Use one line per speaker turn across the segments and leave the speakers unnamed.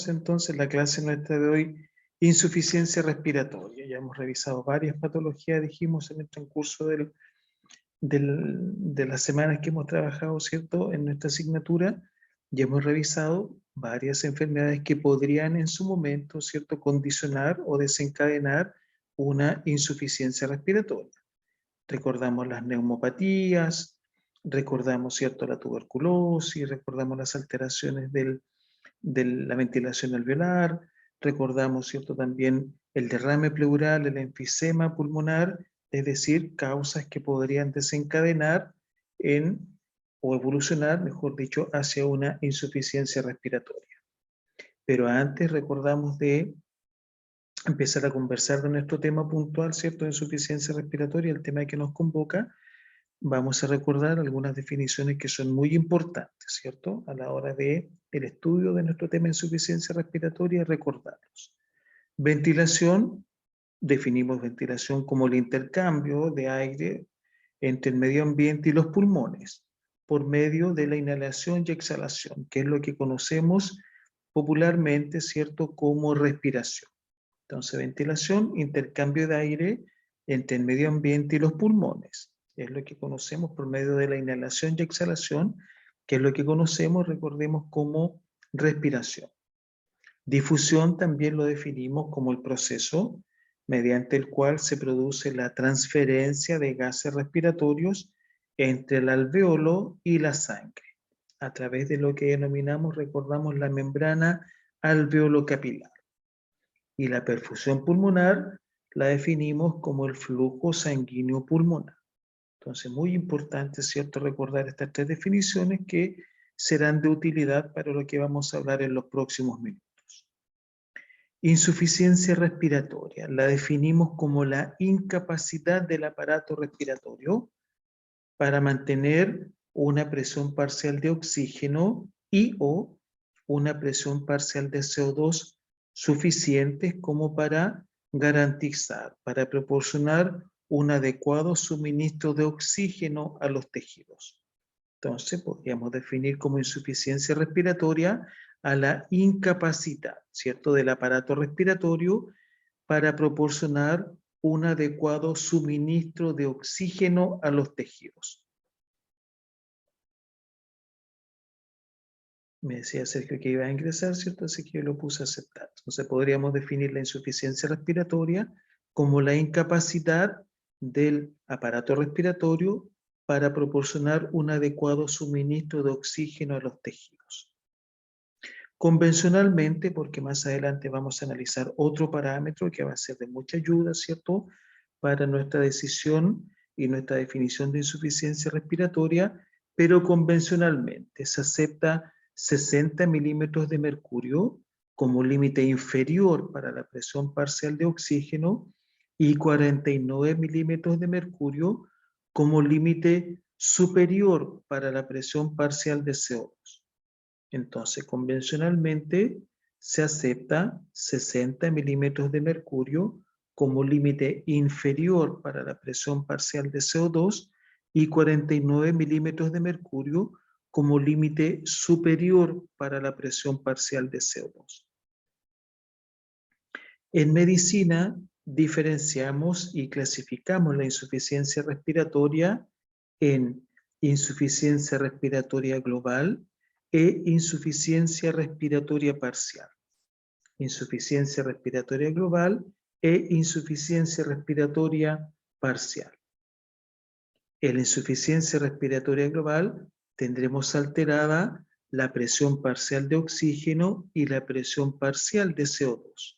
Entonces la clase nuestra de hoy, insuficiencia respiratoria. Ya hemos revisado varias patologías, dijimos, en el transcurso de las semanas que hemos trabajado, ¿cierto?, en nuestra asignatura. Ya hemos revisado varias enfermedades que podrían en su momento, ¿cierto?, condicionar o desencadenar una insuficiencia respiratoria. Recordamos las neumopatías, recordamos, ¿cierto?, la tuberculosis, recordamos las alteraciones de la ventilación alveolar, recordamos, ¿cierto?, también el derrame pleural, el enfisema pulmonar, es decir, causas que podrían desencadenar o evolucionar, mejor dicho, hacia una insuficiencia respiratoria. Pero antes recordamos de empezar a conversar de nuestro tema puntual, ¿cierto?, de insuficiencia respiratoria, el tema que nos convoca. Vamos a recordar algunas definiciones que son muy importantes, ¿cierto?, a la hora del estudio de nuestro tema de insuficiencia respiratoria, recordarlos. Ventilación, definimos ventilación como el intercambio de aire entre el medio ambiente y los pulmones, por medio de la inhalación y exhalación, que es lo que conocemos popularmente, ¿cierto?, como respiración. Entonces, ventilación, intercambio de aire entre el medio ambiente y los pulmones. Es lo que conocemos por medio de la inhalación y exhalación, que es lo que conocemos, recordemos, como respiración. Difusión también lo definimos como el proceso mediante el cual se produce la transferencia de gases respiratorios entre el alveolo y la sangre, a través de lo que denominamos, recordamos, la membrana alveolo-capilar. Y la perfusión pulmonar la definimos como el flujo sanguíneo pulmonar. Entonces, muy importante, ¿cierto?, recordar estas tres definiciones que serán de utilidad para lo que vamos a hablar en los próximos minutos. Insuficiencia respiratoria la definimos como la incapacidad del aparato respiratorio para mantener una presión parcial de oxígeno y o una presión parcial de CO2 suficientes como para garantizar, para proporcionar un adecuado suministro de oxígeno a los tejidos. Entonces, podríamos definir como insuficiencia respiratoria a la incapacidad, ¿cierto?, del aparato respiratorio para proporcionar un adecuado suministro de oxígeno a los tejidos. Me decía Sergio que iba a ingresar, ¿cierto? Así que yo lo puse a aceptar. Entonces podríamos definir la insuficiencia respiratoria como la incapacidad del aparato respiratorio para proporcionar un adecuado suministro de oxígeno a los tejidos. Convencionalmente, porque más adelante vamos a analizar otro parámetro que va a ser de mucha ayuda, ¿cierto?, para nuestra decisión y nuestra definición de insuficiencia respiratoria, pero convencionalmente se acepta 60 milímetros de mercurio como límite inferior para la presión parcial de oxígeno y 49 milímetros de mercurio como límite superior para la presión parcial de CO2. Entonces, convencionalmente se acepta 60 milímetros de mercurio como límite inferior para la presión parcial de CO2 y 49 milímetros de mercurio como límite superior para la presión parcial de CO2. En medicina diferenciamos y clasificamos la insuficiencia respiratoria en insuficiencia respiratoria global e insuficiencia respiratoria parcial. Insuficiencia respiratoria global e insuficiencia respiratoria parcial. En la insuficiencia respiratoria global tendremos alterada la presión parcial de oxígeno y la presión parcial de CO2.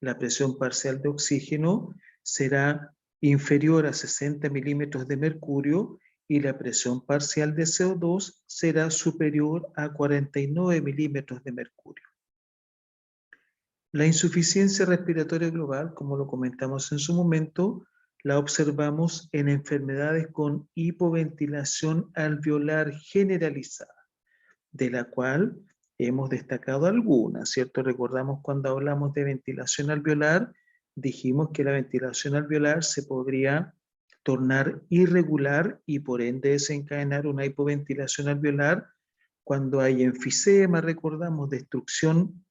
La presión parcial de oxígeno será inferior a 60 milímetros de mercurio y la presión parcial de CO2 será superior a 49 milímetros de mercurio. La insuficiencia respiratoria global, como lo comentamos en su momento, la observamos en enfermedades con hipoventilación alveolar generalizada, de la cual hemos destacado algunas, ¿cierto? Recordamos cuando hablamos de ventilación alveolar, dijimos que la ventilación alveolar se podría tornar irregular y por ende desencadenar una hipoventilación alveolar cuando hay enfisema, recordamos, destrucción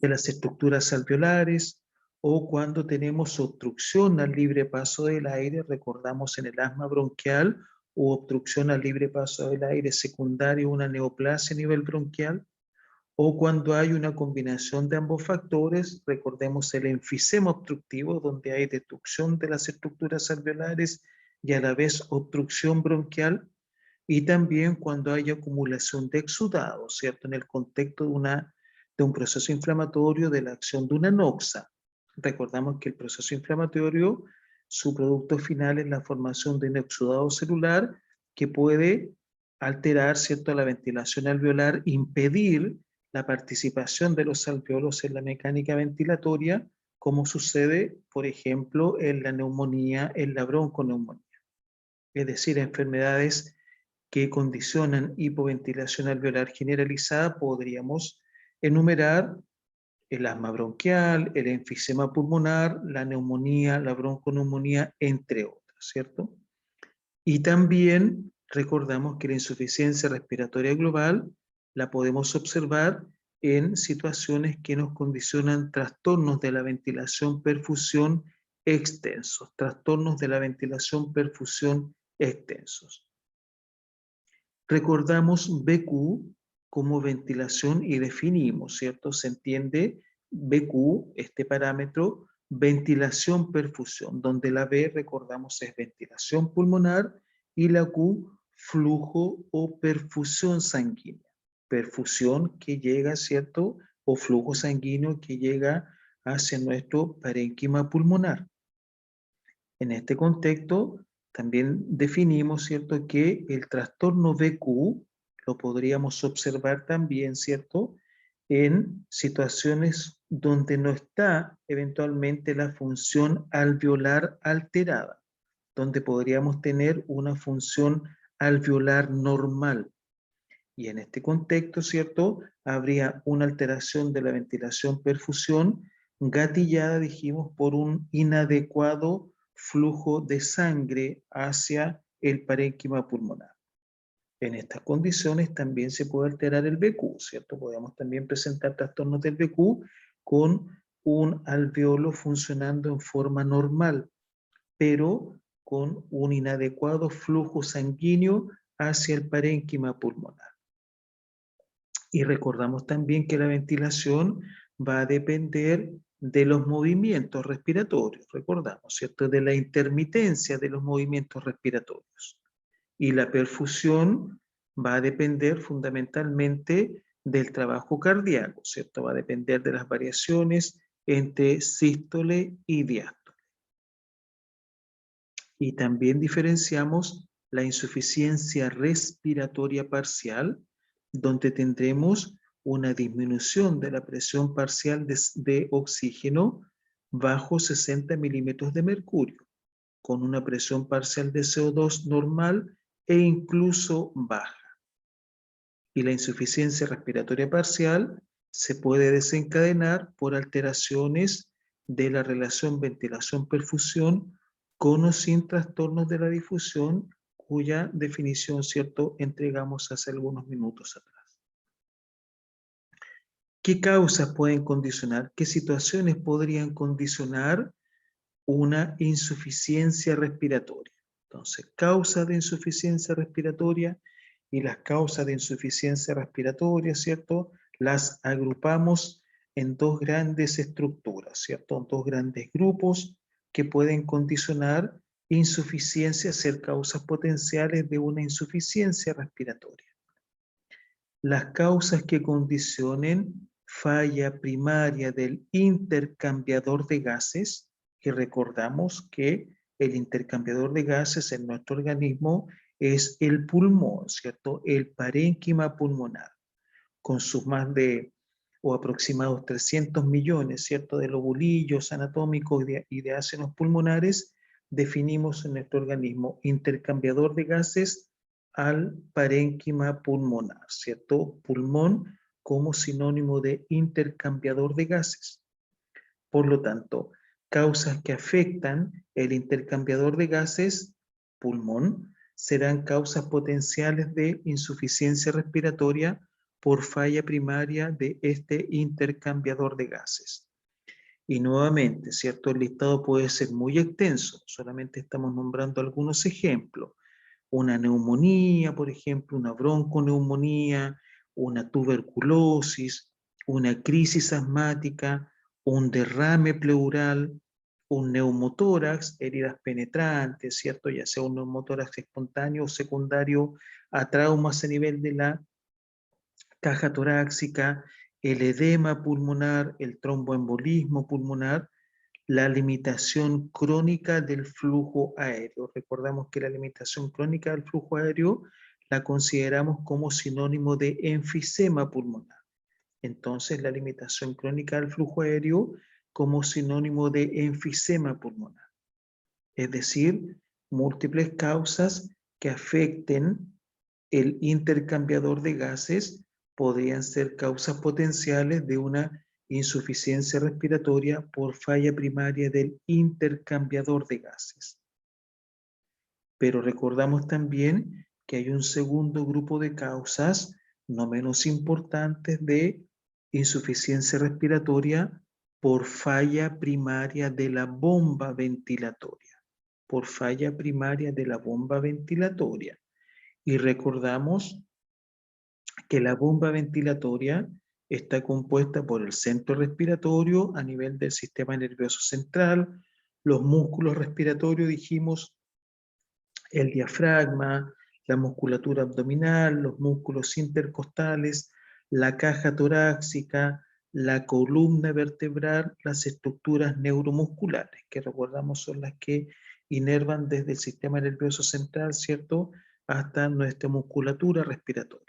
de las estructuras alveolares, o cuando tenemos obstrucción al libre paso del aire, recordamos en el asma bronquial, o obstrucción al libre paso del aire secundario, una neoplasia a nivel bronquial, o cuando hay una combinación de ambos factores, recordemos el enfisema obstructivo, donde hay destrucción de las estructuras alveolares y a la vez obstrucción bronquial, y también cuando hay acumulación de exudado, ¿cierto? En el contexto de un proceso inflamatorio de la acción de una noxa. Recordamos que el proceso inflamatorio, su producto final es la formación de un exudado celular que puede alterar, ¿cierto?, la ventilación alveolar, impedir la participación de los alveolos en la mecánica ventilatoria, como sucede, por ejemplo, en la neumonía, en la bronconeumonía. Es decir, enfermedades que condicionan hipoventilación alveolar generalizada, podríamos enumerar el asma bronquial, el enfisema pulmonar, la neumonía, la bronconeumonía, entre otras, ¿cierto? Y también recordamos que la insuficiencia respiratoria global la podemos observar en situaciones que nos condicionan trastornos de la ventilación perfusión extensos, trastornos de la ventilación perfusión extensos. Recordamos BQ como ventilación y definimos, ¿cierto? Se entiende BQ, este parámetro, ventilación perfusión, donde la B, recordamos, es ventilación pulmonar y la Q, flujo o perfusión sanguínea. Perfusión que llega, ¿cierto? O flujo sanguíneo que llega hacia nuestro parénquima pulmonar. En este contexto, también definimos, ¿cierto?, que el trastorno BQ lo podríamos observar también, ¿cierto?, en situaciones donde no está eventualmente la función alveolar alterada, donde podríamos tener una función alveolar normal. Y en este contexto, ¿cierto?, habría una alteración de la ventilación perfusión gatillada, dijimos, por un inadecuado flujo de sangre hacia el parénquima pulmonar. En estas condiciones también se puede alterar el BQ, ¿cierto? Podemos también presentar trastornos del BQ con un alveolo funcionando en forma normal, pero con un inadecuado flujo sanguíneo hacia el parénquima pulmonar. Y recordamos también que la ventilación va a depender de los movimientos respiratorios, recordamos, ¿cierto? De la intermitencia de los movimientos respiratorios. Y la perfusión va a depender fundamentalmente del trabajo cardíaco, ¿cierto? Va a depender de las variaciones entre sístole y diástole. Y también diferenciamos la insuficiencia respiratoria parcial, donde tendremos una disminución de la presión parcial de oxígeno bajo 60 milímetros de mercurio, con una presión parcial de CO2 normal e incluso baja. Y la insuficiencia respiratoria parcial se puede desencadenar por alteraciones de la relación ventilación-perfusión con o sin trastornos de la difusión, cuya definición, ¿cierto?, entregamos hace algunos minutos atrás. ¿Qué causas pueden condicionar? ¿Qué situaciones podrían condicionar una insuficiencia respiratoria? Entonces, causas de insuficiencia respiratoria, y las causas de insuficiencia respiratoria, ¿cierto?, las agrupamos en dos grandes estructuras, ¿cierto?, en dos grandes grupos que pueden condicionar insuficiencia, ser causas potenciales de una insuficiencia respiratoria. Las causas que condicionen falla primaria del intercambiador de gases, que recordamos que el intercambiador de gases en nuestro organismo es el pulmón, ¿cierto? El parénquima pulmonar, con sus más de o aproximados 300 millones, ¿cierto?, de lobulillos anatómicos y de ácidos pulmonares, definimos en nuestro organismo intercambiador de gases al parénquima pulmonar, ¿cierto? Pulmón como sinónimo de intercambiador de gases. Por lo tanto, causas que afectan el intercambiador de gases, pulmón, serán causas potenciales de insuficiencia respiratoria por falla primaria de este intercambiador de gases. Y nuevamente, ¿cierto? El listado puede ser muy extenso, solamente estamos nombrando algunos ejemplos. Una neumonía, por ejemplo, una bronconeumonía, una tuberculosis, una crisis asmática, un derrame pleural, un neumotórax, heridas penetrantes, ¿cierto? Ya sea un neumotórax espontáneo o secundario a traumas a nivel de la caja torácica, el edema pulmonar, el tromboembolismo pulmonar, la limitación crónica del flujo aéreo. Recordamos que la limitación crónica del flujo aéreo la consideramos como sinónimo de enfisema pulmonar. Entonces, la limitación crónica del flujo aéreo como sinónimo de enfisema pulmonar. Es decir, múltiples causas que afecten el intercambiador de gases podrían ser causas potenciales de una insuficiencia respiratoria por falla primaria del intercambiador de gases. Pero recordamos también que hay un segundo grupo de causas no menos importantes de insuficiencia respiratoria por falla primaria de la bomba ventilatoria. Por falla primaria de la bomba ventilatoria. Y recordamos que la bomba ventilatoria está compuesta por el centro respiratorio a nivel del sistema nervioso central, los músculos respiratorios, dijimos, el diafragma, la musculatura abdominal, los músculos intercostales, la caja torácica, la columna vertebral, las estructuras neuromusculares, que recordamos son las que inervan desde el sistema nervioso central, ¿cierto?, hasta nuestra musculatura respiratoria.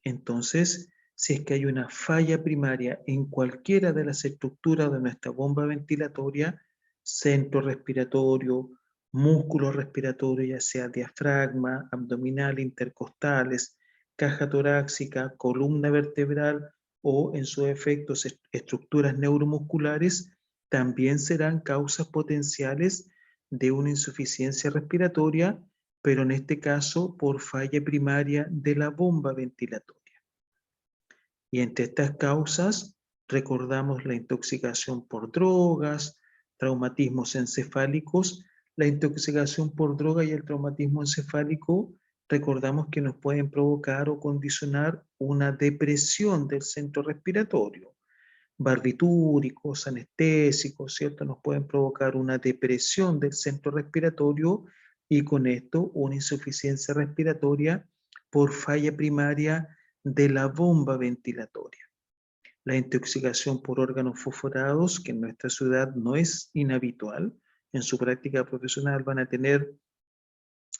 Entonces, si es que hay una falla primaria en cualquiera de las estructuras de nuestra bomba ventilatoria, centro respiratorio, músculo respiratorio, ya sea diafragma, abdominal, intercostales, caja torácica, columna vertebral o en sus efectos estructuras neuromusculares, también serán causas potenciales de una insuficiencia respiratoria, pero en este caso por falla primaria de la bomba ventilatoria. Y entre estas causas recordamos la intoxicación por drogas, traumatismos encefálicos. La intoxicación por droga y el traumatismo encefálico recordamos que nos pueden provocar o condicionar una depresión del centro respiratorio. Barbitúricos, anestésicos, ¿cierto? Nos pueden provocar una depresión del centro respiratorio y con esto una insuficiencia respiratoria por falla primaria de la bomba ventilatoria. La intoxicación por órganos fosforados, que en nuestra ciudad no es inhabitual, en su práctica profesional van a tener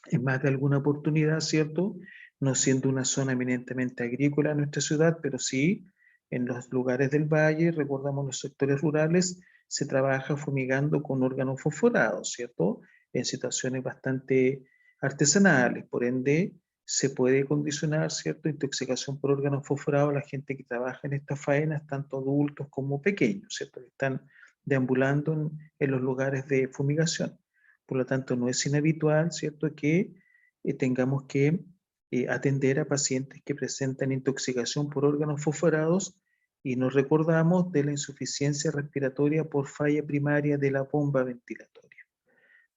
en más de alguna oportunidad, ¿cierto? No siendo una zona eminentemente agrícola en nuestra ciudad, pero sí en los lugares del valle, recordamos los sectores rurales, se trabaja fumigando con órganos fosforados, ¿cierto? En situaciones bastante artesanales, por ende se puede condicionar, ¿cierto? Intoxicación por órganos fosforados a la gente que trabaja en estas faenas, tanto adultos como pequeños, ¿cierto? Que están deambulando en los lugares de fumigación. Por lo tanto, no es inhabitual, ¿cierto?, que tengamos que atender a pacientes que presentan intoxicación por órganos fosforados y nos recordamos de la insuficiencia respiratoria por falla primaria de la bomba ventilatoria.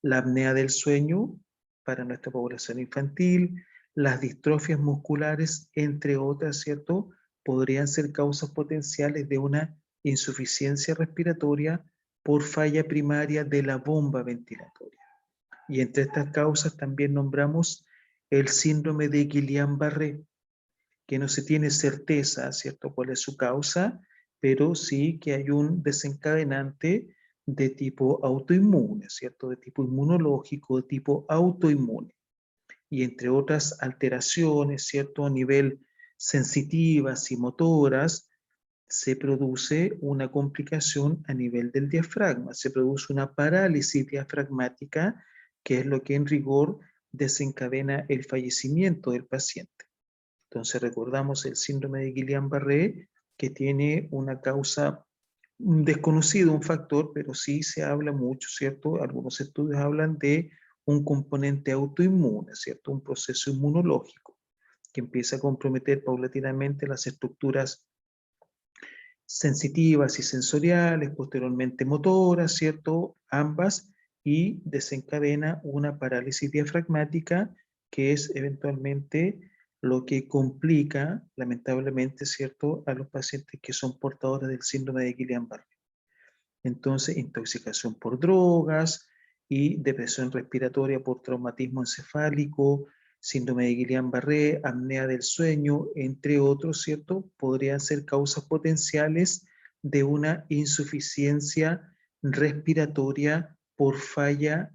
La apnea del sueño para nuestra población infantil, las distrofias musculares, entre otras, ¿cierto?, podrían ser causas potenciales de una insuficiencia respiratoria por falla primaria de la bomba ventilatoria. Y entre estas causas también nombramos el síndrome de Guillain-Barré, que no se tiene certeza, ¿cierto?, cuál es su causa, pero sí que hay un desencadenante de tipo autoinmune, ¿cierto?, de tipo inmunológico, de tipo autoinmune. Y entre otras alteraciones, ¿cierto?, a nivel sensitivas y motoras, se produce una complicación a nivel del diafragma, se produce una parálisis diafragmática, que es lo que en rigor desencadena el fallecimiento del paciente. Entonces recordamos el síndrome de Guillain-Barré, que tiene una causa desconocida, un factor, pero sí se habla mucho, ¿cierto? Algunos estudios hablan de un componente autoinmune, ¿cierto? Un proceso inmunológico que empieza a comprometer paulatinamente las estructuras sensitivas y sensoriales, posteriormente motoras, ¿cierto? Ambas, y desencadena una parálisis diafragmática que es eventualmente lo que complica, lamentablemente, ¿cierto?, a los pacientes que son portadores del síndrome de Guillain-Barré. Entonces, intoxicación por drogas y depresión respiratoria por traumatismo encefálico, síndrome de Guillain-Barré, apnea del sueño, entre otros, ¿cierto?, podrían ser causas potenciales de una insuficiencia respiratoria por falla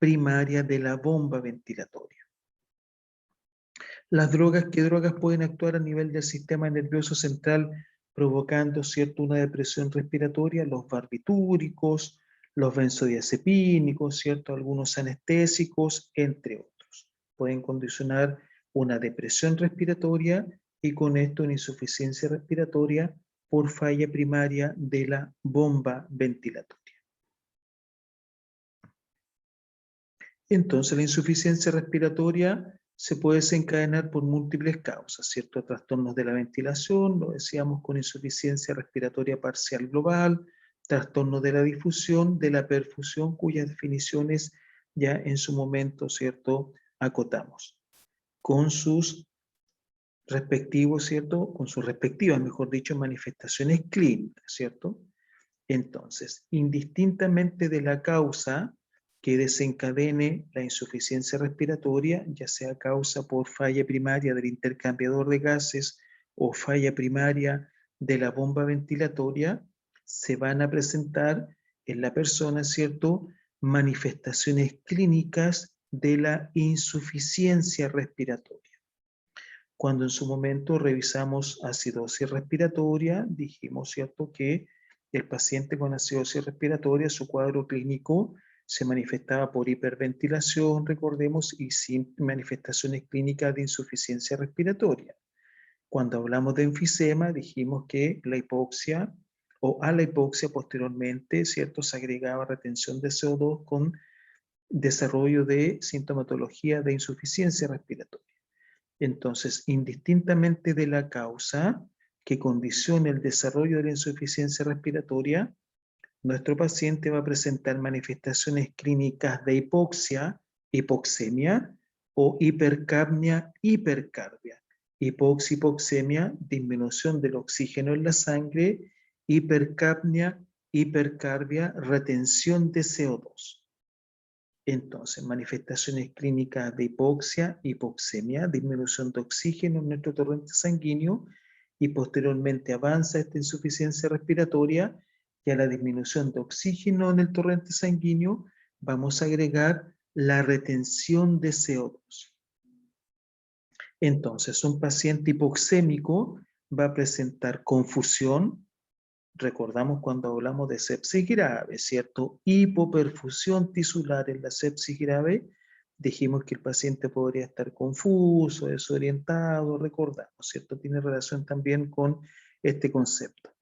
primaria de la bomba ventilatoria. Las drogas, ¿qué drogas pueden actuar a nivel del sistema nervioso central provocando, ¿cierto?, una depresión respiratoria? Los barbitúricos, los benzodiazepínicos, ¿cierto?, algunos anestésicos, entre otros. Pueden condicionar una depresión respiratoria y con esto una insuficiencia respiratoria por falla primaria de la bomba ventilatoria. Entonces, la insuficiencia respiratoria se puede desencadenar por múltiples causas, ¿cierto? Trastornos de la ventilación, lo decíamos con insuficiencia respiratoria parcial global, trastornos de la difusión, de la perfusión, cuyas definiciones ya en su momento, ¿cierto?, acotamos, con sus respectivos, ¿cierto?, con sus respectivas, mejor dicho, manifestaciones clínicas, ¿cierto? Entonces, indistintamente de la causa que desencadene la insuficiencia respiratoria, ya sea causa por falla primaria del intercambiador de gases o falla primaria de la bomba ventilatoria, se van a presentar en la persona, ¿cierto?, manifestaciones clínicas de la insuficiencia respiratoria. Cuando en su momento revisamos acidosis respiratoria, dijimos, ¿cierto?, que el paciente con acidosis respiratoria, su cuadro clínico se manifestaba por hiperventilación, recordemos, y sin manifestaciones clínicas de insuficiencia respiratoria. Cuando hablamos de enfisema, dijimos que la hipoxia, o a la hipoxia posteriormente, ¿cierto?, se agregaba retención de CO2 con desarrollo de sintomatología de insuficiencia respiratoria. Entonces, indistintamente de la causa que condicione el desarrollo de la insuficiencia respiratoria, nuestro paciente va a presentar manifestaciones clínicas de hipoxia, hipoxemia o hipercapnia, hipercarbia. Hipoxia, hipoxemia, disminución del oxígeno en la sangre, hipercapnia, hipercarbia, retención de CO2. Entonces, manifestaciones clínicas de hipoxia, hipoxemia, disminución de oxígeno en nuestro torrente sanguíneo y posteriormente avanza esta insuficiencia respiratoria y a la disminución de oxígeno en el torrente sanguíneo vamos a agregar la retención de CO2. Entonces, un paciente hipoxémico va a presentar confusión. Recordamos cuando hablamos de sepsis grave, ¿cierto? Hipoperfusión tisular en la sepsis grave, dijimos que el paciente podría estar confuso, desorientado, recordamos, ¿cierto? Tiene relación también con este concepto.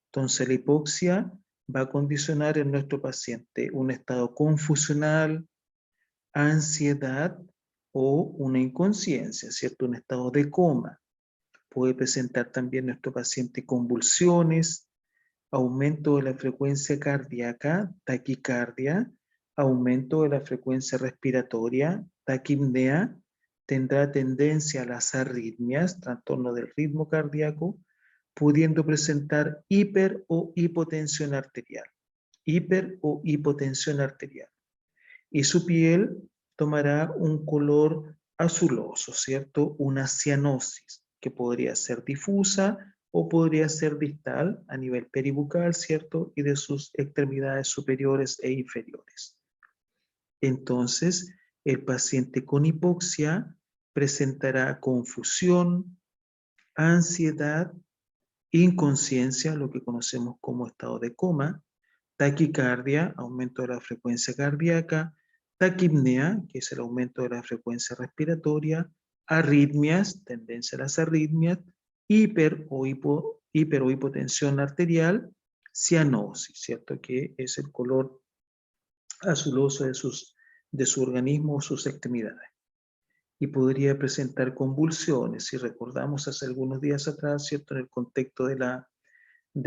Entonces, la hipoxia va a condicionar en nuestro paciente un estado confusional, ansiedad o una inconsciencia, ¿cierto? Un estado de coma. Puede presentar también nuestro paciente convulsiones, aumento de la frecuencia cardíaca, taquicardia, aumento de la frecuencia respiratoria, taquipnea, tendrá tendencia a las arritmias, trastorno del ritmo cardíaco, pudiendo presentar hiper o hipotensión arterial. Hiper o hipotensión arterial. Y su piel tomará un color azuloso, ¿cierto? Una cianosis, que podría ser difusa o podría ser distal a nivel peribucal, ¿cierto? Y de sus extremidades superiores e inferiores. Entonces, el paciente con hipoxia presentará confusión, ansiedad, inconsciencia, lo que conocemos como estado de coma, taquicardia, aumento de la frecuencia cardíaca, taquipnea, que es el aumento de la frecuencia respiratoria, arritmias, tendencia a las arritmias, hiper o hipotensión arterial, cianosis, ¿cierto? Que es el color azuloso de su organismo o sus extremidades. y podría presentar convulsiones. Si recordamos hace algunos días atrás, ¿cierto? En el contexto de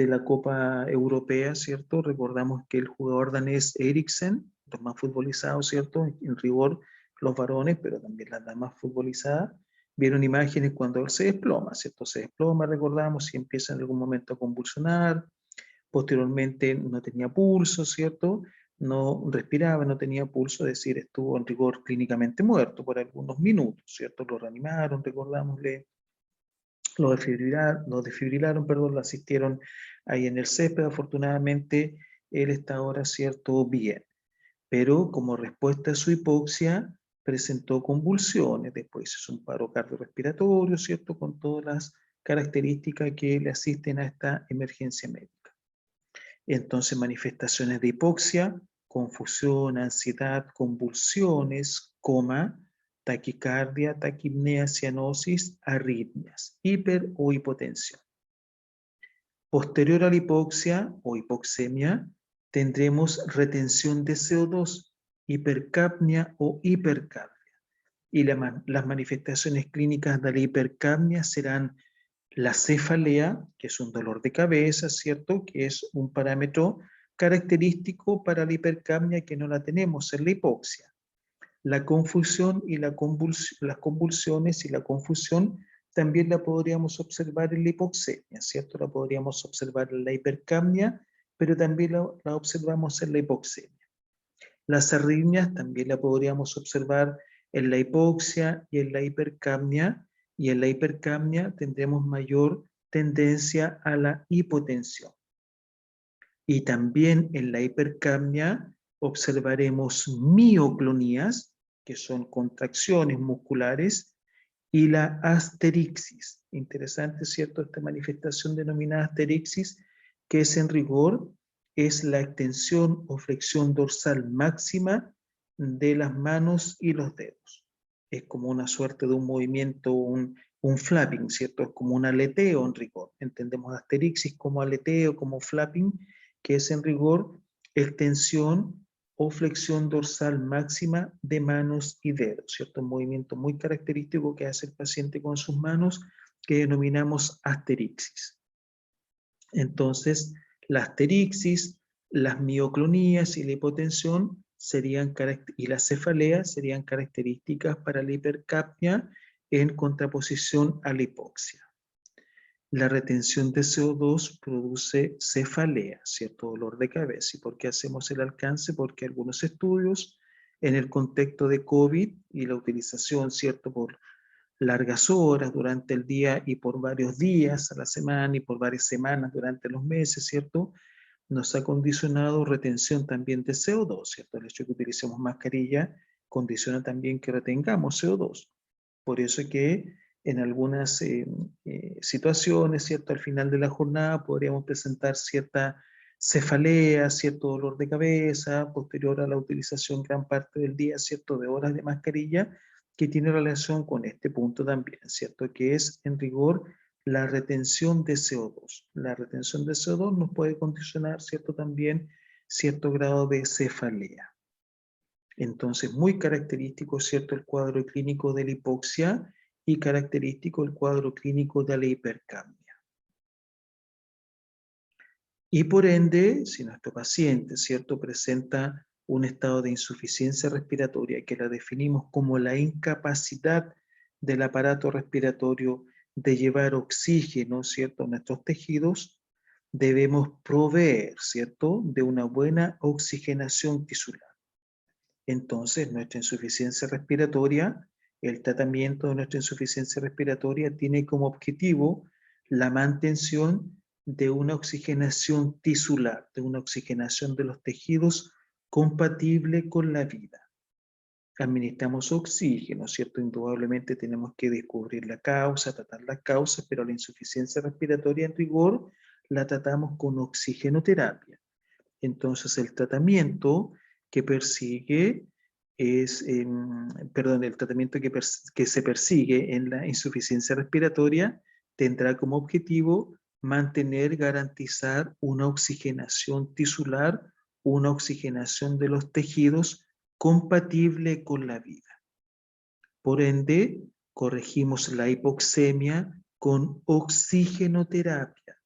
la Copa Europea, ¿cierto? Recordamos que el jugador danés Eriksen, los más futbolizados, ¿cierto? En rigor los varones, pero también las damas futbolizadas, vieron imágenes cuando él se desploma, ¿cierto? Se desploma, recordamos, y empieza en algún momento a convulsionar, posteriormente no tenía pulso, ¿cierto? No respiraba, no tenía pulso, es decir, estuvo en rigor clínicamente muerto por algunos minutos, ¿cierto? Lo reanimaron, recordámosle, lo desfibrilaron, perdón, lo asistieron ahí en el césped. Afortunadamente, él está ahora, cierto, bien. Pero como respuesta a su hipoxia, presentó convulsiones, después hizo un paro cardiorrespiratorio, ¿cierto? Con todas las características que le asisten a esta emergencia médica. Entonces, manifestaciones de hipoxia, confusión, ansiedad, convulsiones, coma, taquicardia, taquipnea, cianosis, arritmias, hiper o hipotensión. Posterior a la hipoxia o hipoxemia, tendremos retención de CO2, hipercapnia o hipercapnia. Y las manifestaciones clínicas de la hipercapnia serán la cefalea, que es un dolor de cabeza, ¿cierto? Que es un parámetro característico para la hipercapnia que no la tenemos en la hipoxia. La confusión y las convulsiones y la confusión también la podríamos observar en la hipoxemia, ¿cierto? La podríamos observar en la hipercapnia, pero también la observamos en la hipoxemia. Las arritmias también la podríamos observar en la hipoxia y en la hipercapnia, y en la hipercapnia tendremos mayor tendencia a la hipotensión. Y también en la hipercapnia observaremos mioclonías, que son contracciones musculares, y la asterixis. Interesante, ¿cierto? Esta manifestación denominada asterixis, que es en rigor, es la extensión o flexión dorsal máxima de las manos y los dedos. Es como una suerte de un movimiento, un flapping, ¿cierto? Es como un aleteo en rigor. Entendemos asterixis como aleteo, como flapping, que es en rigor extensión o flexión dorsal máxima de manos y dedos, ¿cierto? Un movimiento muy característico que hace el paciente con sus manos, que denominamos asterixis. Entonces, la asterixis, las mioclonías y la hipotensión y la cefalea serían características para la hipercapnia en contraposición a la hipoxia. La retención de CO2 produce cefalea, cierto dolor de cabeza. ¿Y por qué hacemos el alcance? Porque algunos estudios en el contexto de COVID y la utilización, cierto, por largas horas durante el día y por varios días a la semana y por varias semanas durante los meses, ¿cierto? Nos ha condicionado retención también de CO2, ¿cierto? El hecho de que utilicemos mascarilla condiciona también que retengamos CO2. Por eso es que en algunas situaciones, ¿cierto? Al final de la jornada podríamos presentar cierta cefalea, cierto dolor de cabeza, posterior a la utilización gran parte del día, ¿cierto? De horas de mascarilla, que tiene relación con este punto también, ¿cierto? Que es en rigor la retención de CO2. La retención de CO2 nos puede condicionar, ¿cierto? También cierto grado de cefalea. Entonces, muy característico, ¿cierto?, el cuadro clínico de la hipoxia y característico el cuadro clínico de la hipercapnia. Y por ende, si nuestro paciente, ¿cierto?, presenta un estado de insuficiencia respiratoria que la definimos como la incapacidad del aparato respiratorio de llevar oxígeno, ¿cierto?, a nuestros tejidos, debemos proveer, ¿cierto?, de una buena oxigenación tisular. Entonces, nuestra insuficiencia respiratoria, el tratamiento de nuestra insuficiencia respiratoria tiene como objetivo la mantención de una oxigenación tisular, de una oxigenación de los tejidos compatible con la vida. Administramos oxígeno, ¿cierto? Indudablemente tenemos que descubrir la causa, tratar las causas, pero la insuficiencia respiratoria en rigor la tratamos con oxigenoterapia. Entonces, el tratamiento que persigue es, el tratamiento que se persigue en la insuficiencia respiratoria tendrá como objetivo mantener, garantizar una oxigenación tisular, una oxigenación de los tejidos compatible con la vida. Por ende, corregimos la hipoxemia con oxigenoterapia.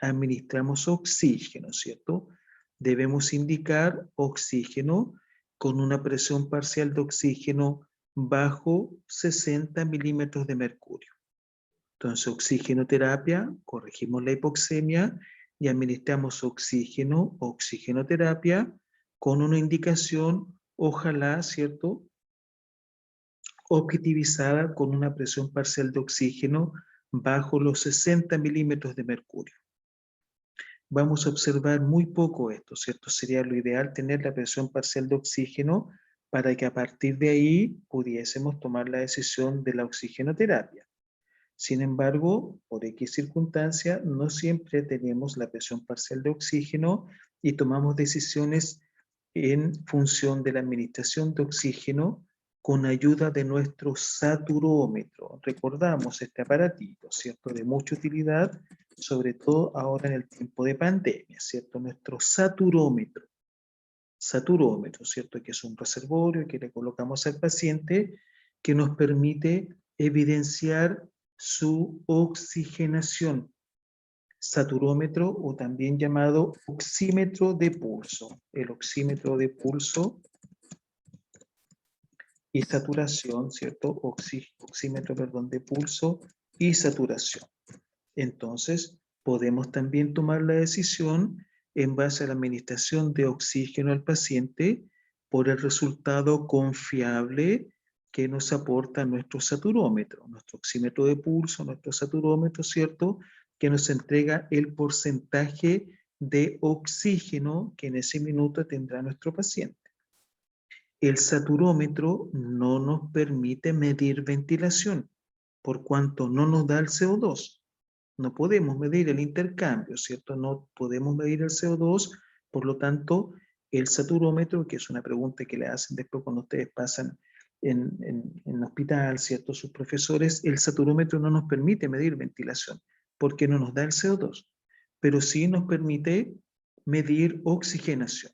Administramos oxígeno, ¿cierto? Debemos indicar oxígeno con una presión parcial de oxígeno bajo 60 milímetros de mercurio. Entonces, oxigenoterapia, corregimos la hipoxemia y administramos oxígeno, oxigenoterapia, con una indicación, ojalá, ¿cierto?, objetivizada con una presión parcial de oxígeno bajo los 60 milímetros de mercurio. Vamos a observar muy poco esto, ¿cierto? Sería lo ideal tener la presión parcial de oxígeno para que a partir de ahí pudiésemos tomar la decisión de la oxigenoterapia. Sin embargo, por X circunstancia, no siempre tenemos la presión parcial de oxígeno y tomamos decisiones en función de la administración de oxígeno con ayuda de nuestro saturómetro. Recordamos este aparatito, ¿cierto? De mucha utilidad, sobre todo ahora en el tiempo de pandemia, ¿cierto? Nuestro saturómetro, ¿cierto? Que es un reservorio que le colocamos al paciente que nos permite evidenciar su oxigenación. Saturómetro o también llamado oxímetro de pulso. El oxímetro de pulso y saturación, ¿cierto? Oxímetro, perdón, de pulso y saturación. Entonces, podemos también tomar la decisión en base a la administración de oxígeno al paciente por el resultado confiable que nos aporta nuestro saturómetro, nuestro oxímetro de pulso, nuestro saturómetro, ¿cierto?, que nos entrega el porcentaje de oxígeno que en ese minuto tendrá nuestro paciente. El saturómetro no nos permite medir ventilación, por cuanto no nos da el CO2. No podemos medir el intercambio, ¿cierto? No podemos medir el CO2, por lo tanto, el saturómetro, que es una pregunta que le hacen después cuando ustedes pasan en hospital, ¿cierto? Sus profesores, el saturómetro no nos permite medir ventilación, porque no nos da el CO2, pero sí nos permite medir oxigenación,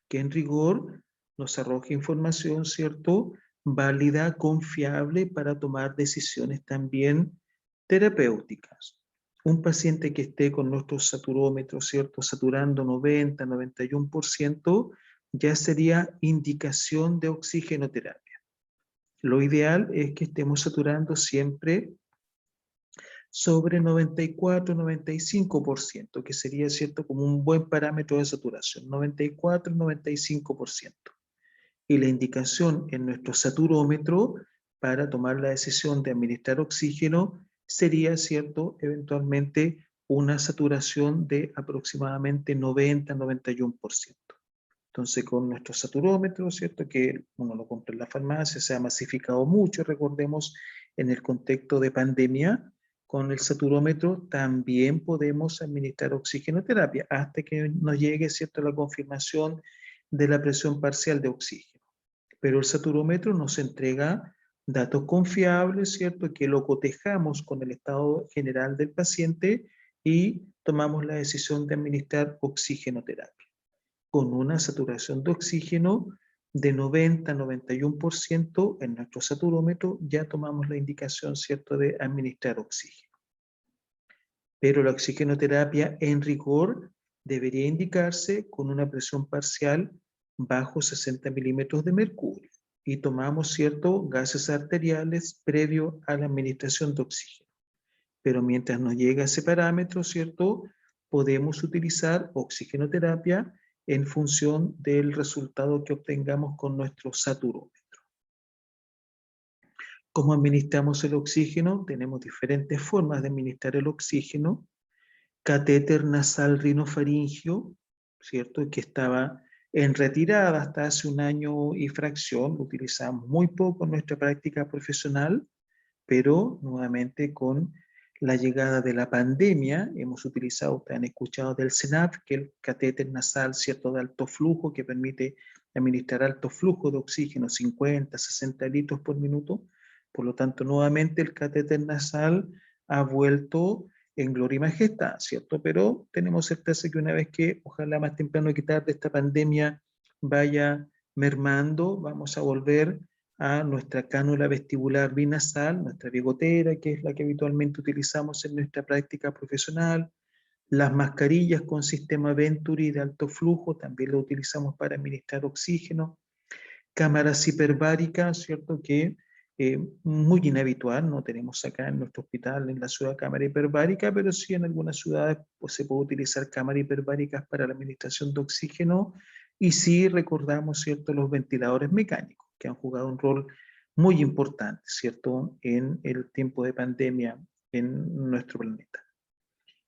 que en rigor nos arroja información, ¿cierto?, válida, confiable para tomar decisiones también terapéuticas. Un paciente que esté con nuestro saturómetro, ¿cierto?, saturando 90, 91%, ya sería indicación de oxigenoterapia. Lo ideal es que estemos saturando siempre sobre 94, 95%, que sería, ¿cierto?, como un buen parámetro de saturación, 94, 95%. Y la indicación en nuestro saturómetro para tomar la decisión de administrar oxígeno sería, ¿cierto?, eventualmente una saturación de aproximadamente 90-91%. Entonces, con nuestro saturómetro, ¿cierto?, que uno lo compra en la farmacia, se ha masificado mucho, recordemos, en el contexto de pandemia, con el saturómetro también podemos administrar oxigenoterapia hasta que nos llegue, ¿cierto?, la confirmación de la presión parcial de oxígeno. Pero el saturómetro nos entrega datos confiables, ¿cierto?, que lo cotejamos con el estado general del paciente y tomamos la decisión de administrar oxigenoterapia. Con una saturación de oxígeno de 90-91% en nuestro saturómetro, ya tomamos la indicación, ¿cierto?, de administrar oxígeno. Pero la oxigenoterapia en rigor debería indicarse con una presión parcial bajo 60 milímetros de mercurio y tomamos, ¿cierto?, gases arteriales previo a la administración de oxígeno. Pero mientras nos llega ese parámetro, ¿cierto?, podemos utilizar oxigenoterapia en función del resultado que obtengamos con nuestro saturómetro. ¿Cómo administramos el oxígeno? Tenemos diferentes formas de administrar el oxígeno. Catéter nasal rinofaringio, ¿cierto?, que estaba en retirada hasta hace un año y fracción, lo utilizamos muy poco en nuestra práctica profesional, pero nuevamente con la llegada de la pandemia hemos utilizado, ustedes han escuchado del CENAF, que es el catéter nasal, ¿cierto?, de alto flujo, que permite administrar alto flujo de oxígeno, 50, 60 litros por minuto. Por lo tanto, nuevamente el catéter nasal ha vuelto en gloria y majestad, ¿cierto? Pero tenemos certeza que una vez que, ojalá más temprano que tarde, esta pandemia vaya mermando, vamos a volver a nuestra cánula vestibular binasal, nuestra bigotera, que es la que habitualmente utilizamos en nuestra práctica profesional. Las mascarillas con sistema Venturi de alto flujo, también lo utilizamos para administrar oxígeno. Cámaras hiperbáricas, ¿cierto? Que muy inhabitual, no tenemos acá en nuestro hospital, en la ciudad, cámara hiperbárica, pero sí en algunas ciudades pues, se puede utilizar cámaras hiperbáricas para la administración de oxígeno, y sí recordamos, ¿cierto?, los ventiladores mecánicos, que han jugado un rol muy importante, ¿cierto?, en el tiempo de pandemia en nuestro planeta.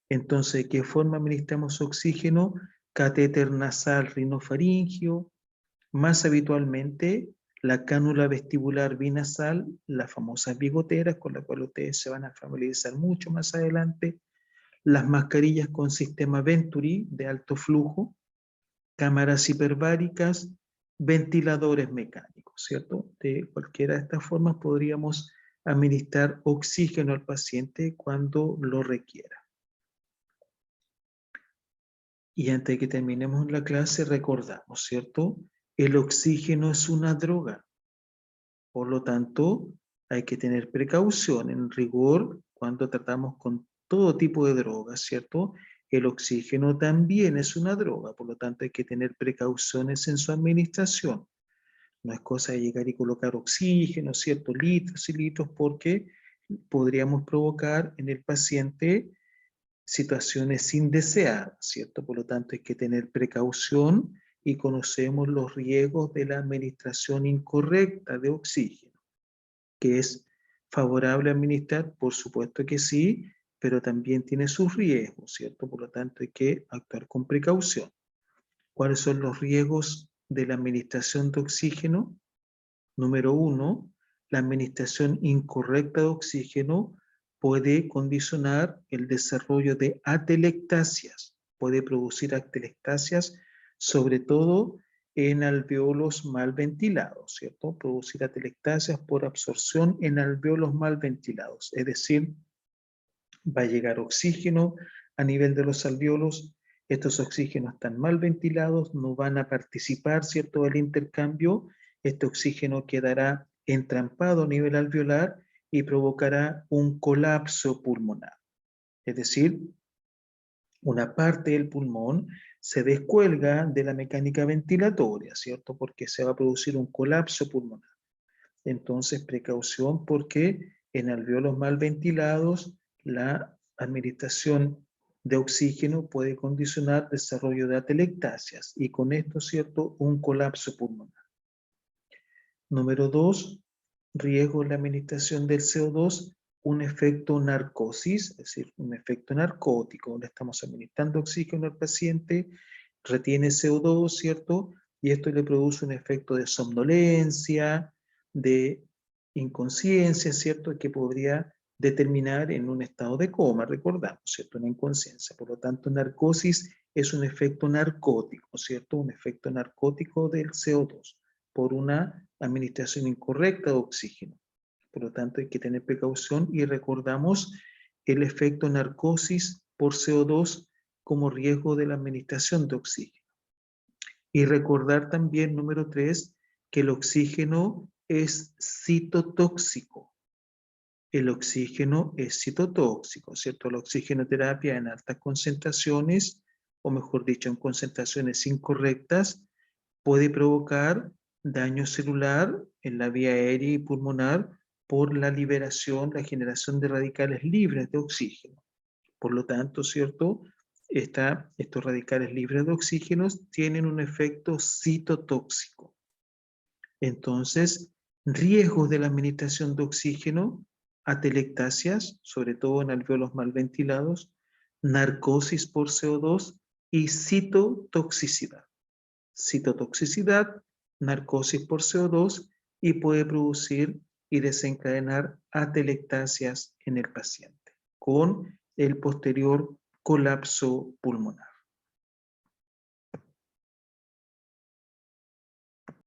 Entonces, ¿de qué forma administramos oxígeno? Catéter nasal rinofaringio, más habitualmente la cánula vestibular binasal, las famosas bigoteras, con las cuales ustedes se van a familiarizar mucho más adelante, las mascarillas con sistema Venturi de alto flujo, cámaras hiperbáricas, ventiladores mecánicos, ¿cierto? De cualquiera de estas formas podríamos administrar oxígeno al paciente cuando lo requiera. Y antes de que terminemos la clase, recordamos, ¿cierto? El oxígeno es una droga. Por lo tanto, hay que tener precaución en rigor cuando tratamos con todo tipo de drogas, ¿cierto? El oxígeno también es una droga, por lo tanto hay que tener precauciones en su administración. No es cosa de llegar y colocar oxígeno, ¿cierto? Litros y litros, porque podríamos provocar en el paciente situaciones indeseadas, ¿cierto? Por lo tanto, hay que tener precaución y conocemos los riesgos de la administración incorrecta de oxígeno. ¿Que es favorable administrar? Por supuesto que sí, pero también tiene sus riesgos, ¿cierto? Por lo tanto, hay que actuar con precaución. ¿Cuáles son los riesgos de la administración de oxígeno? Número 1, la administración incorrecta de oxígeno puede condicionar el desarrollo de atelectasias, puede producir atelectasias, sobre todo en alveolos mal ventilados, ¿cierto? Producir atelectasias por absorción en alveolos mal ventilados, es decir, va a llegar oxígeno a nivel de los alveolos, estos oxígenos están mal ventilados, no van a participar, ¿cierto?, del intercambio, este oxígeno quedará entrampado a nivel alveolar y provocará un colapso pulmonar. Es decir, una parte del pulmón se descuelga de la mecánica ventilatoria, ¿cierto?, porque se va a producir un colapso pulmonar. Entonces, precaución porque en alveolos mal ventilados la administración de oxígeno puede condicionar desarrollo de atelectasias y con esto, ¿cierto?, un colapso pulmonar. Número 2, riesgo en la administración del CO2, un efecto narcosis, es decir, un efecto narcótico. Le estamos administrando oxígeno al paciente, retiene CO2, ¿cierto? Y esto le produce un efecto de somnolencia, de inconsciencia, ¿cierto? Que podría determinar en un estado de coma, recordamos, ¿cierto? Una inconsciencia. Por lo tanto, narcosis es un efecto narcótico, ¿cierto? Un efecto narcótico del CO2 por una administración incorrecta de oxígeno. Por lo tanto, hay que tener precaución y recordamos el efecto narcosis por CO2 como riesgo de la administración de oxígeno. Y recordar también, número 3, que el oxígeno es citotóxico. El oxígeno es citotóxico, ¿cierto? La oxigenoterapia en altas concentraciones, o mejor dicho, en concentraciones incorrectas, puede provocar daño celular en la vía aérea y pulmonar por la liberación, la generación de radicales libres de oxígeno. Por lo tanto, ¿cierto? Estos radicales libres de oxígeno tienen un efecto citotóxico. Entonces, riesgos de la administración de oxígeno, atelectasias, sobre todo en alveolos mal ventilados, narcosis por CO2 y citotoxicidad. Citotoxicidad, narcosis por CO2 y puede producir y desencadenar atelectasias en el paciente con el posterior colapso pulmonar.